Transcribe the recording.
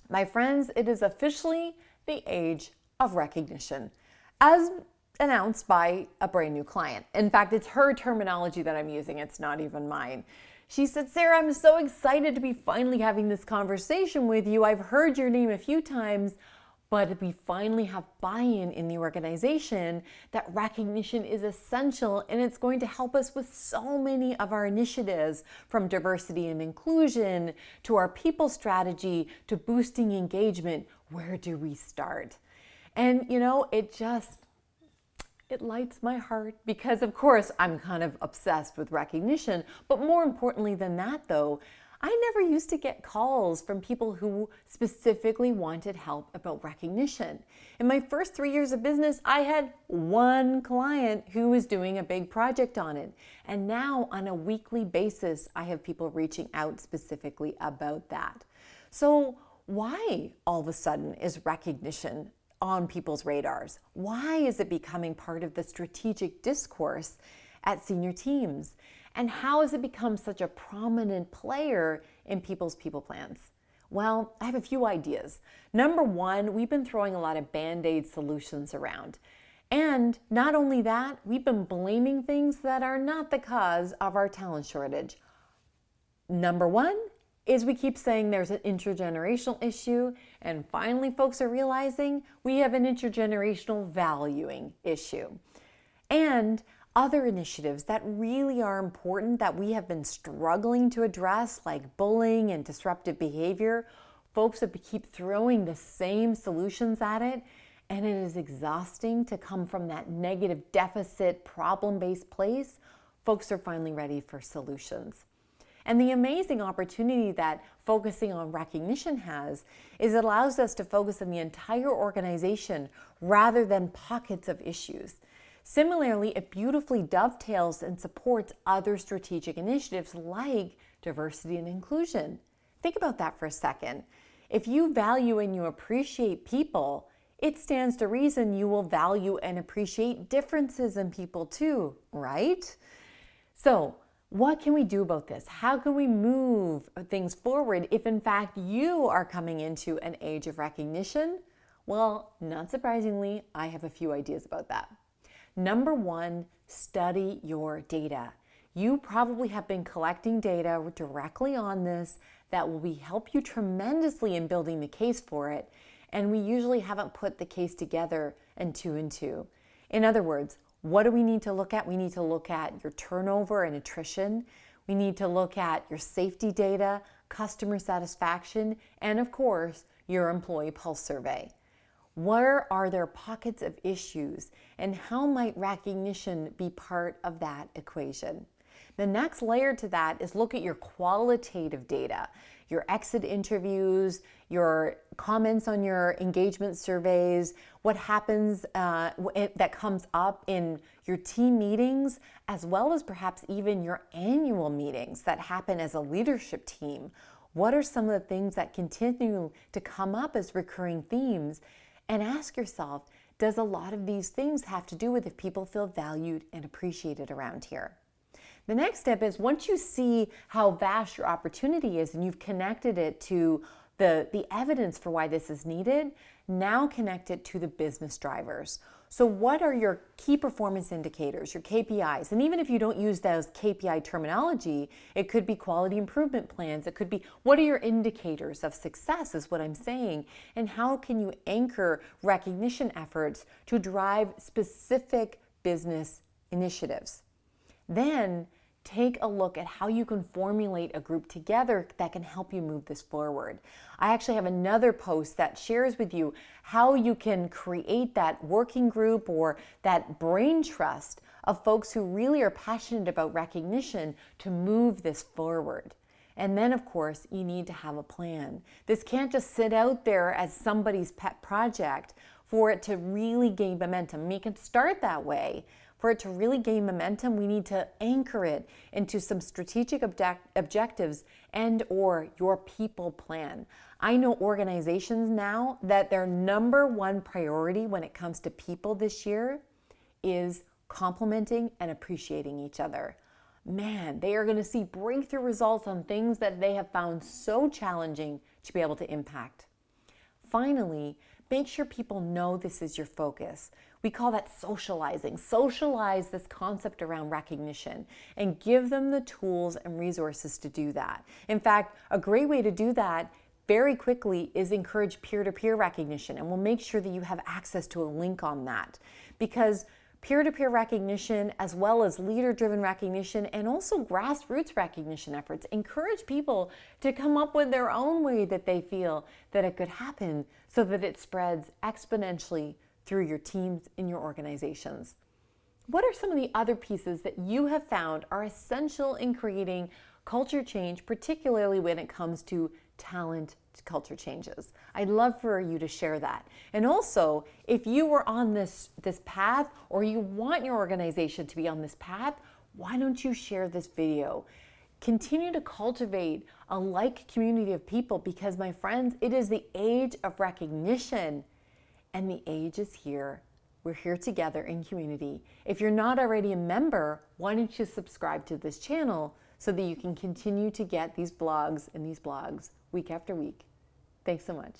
My friends, it is officially the age of recognition, as announced by a brand new client. In fact, it's her terminology that I'm using. It's not even mine. She said, Sarah, I'm so excited to be finally having this conversation with you. I've heard your name a few times, but we finally have buy-in in the organization that recognition is essential, and it's going to help us with so many of our initiatives, from diversity and inclusion to our people strategy to boosting engagement. Where do we start? And it lights my heart because, of course, I'm kind of obsessed with recognition. But more importantly than that, though, I never used to get calls from people who specifically wanted help about recognition. In my first 3 years of business, I had one client who was doing a big project on it. And now on a weekly basis, I have people reaching out specifically about that. So why all of a sudden is recognition on people's radars? Why is it becoming part of the strategic discourse at senior teams? And how has it become such a prominent player in people's people plans? Well, I have a few ideas. Number one, we've been throwing a lot of Band-Aid solutions around. And not only that, we've been blaming things that are not the cause of our talent shortage. Number one is we keep saying there's an intergenerational issue, and finally folks are realizing we have an intergenerational valuing issue. And other initiatives that really are important that we have been struggling to address, like bullying and disruptive behavior, folks have keep throwing the same solutions at it, and it is exhausting to come from that negative deficit problem-based place. Folks are finally ready for solutions. And the amazing opportunity that focusing on recognition has is it allows us to focus on the entire organization rather than pockets of issues. Similarly, it beautifully dovetails and supports other strategic initiatives like diversity and inclusion. Think about that for a second. If you value and you appreciate people, it stands to reason you will value and appreciate differences in people too, right? So, what can we do about this? How can we move things forward if in fact you are coming into an age of recognition? Well, not surprisingly, I have a few ideas about that. Number one, study your data. You probably have been collecting data directly on this that will help you tremendously in building the case for it, and we usually haven't put the case together and two and two. In other words, what do we need to look at? We need to look at your turnover and attrition. We need to look at your safety data, customer satisfaction, and of course, your employee pulse survey. Where are there pockets of issues, and how might recognition be part of that equation? The next layer to that is look at your qualitative data, your exit interviews, your comments on your engagement surveys, what happens that comes up in your team meetings, as well as perhaps even your annual meetings that happen as a leadership team. What are some of the things that continue to come up as recurring themes? And ask yourself, does a lot of these things have to do with if people feel valued and appreciated around here? The next step is once you see how vast your opportunity is and you've connected it to the evidence for why this is needed, now connect it to the business drivers. So what are your key performance indicators, your KPIs? And even if you don't use those KPI terminology, it could be quality improvement plans. It could be, what are your indicators of success is what I'm saying. And how can you anchor recognition efforts to drive specific business initiatives? Then take a look at how you can formulate a group together that can help you move this forward. I actually have another post that shares with you how you can create that working group or that brain trust of folks who really are passionate about recognition to move this forward. And then, of course, you need to have a plan. This can't just sit out there as somebody's pet project for it to really gain momentum. Make it start that way. For it to really gain momentum, we need to anchor it into some strategic objectives and or your people plan. I know organizations now that their number one priority when it comes to people this year is complimenting and appreciating each other. Man, they are going to see breakthrough results on things that they have found so challenging to be able to impact. Finally, make sure people know this is your focus. We call that socializing. Socialize this concept around recognition and give them the tools and resources to do that. In fact, a great way to do that very quickly is encourage peer-to-peer recognition, and we'll make sure that you have access to a link on that, because peer-to-peer recognition, as well as leader-driven recognition and also grassroots recognition efforts, encourage people to come up with their own way that they feel that it could happen so that it spreads exponentially through your teams in your organizations. What are some of the other pieces that you have found are essential in creating culture change, particularly when it comes to talent culture changes? I'd love for you to share that. And also, if you were on this path, or you want your organization to be on this path, why don't you share this video? Continue to cultivate a like community of people, because my friends, it is the age of recognition, and the age is here. We're here together in community. If you're not already a member, why don't you subscribe to this channel so that you can continue to get these blogs week after week. Thanks so much.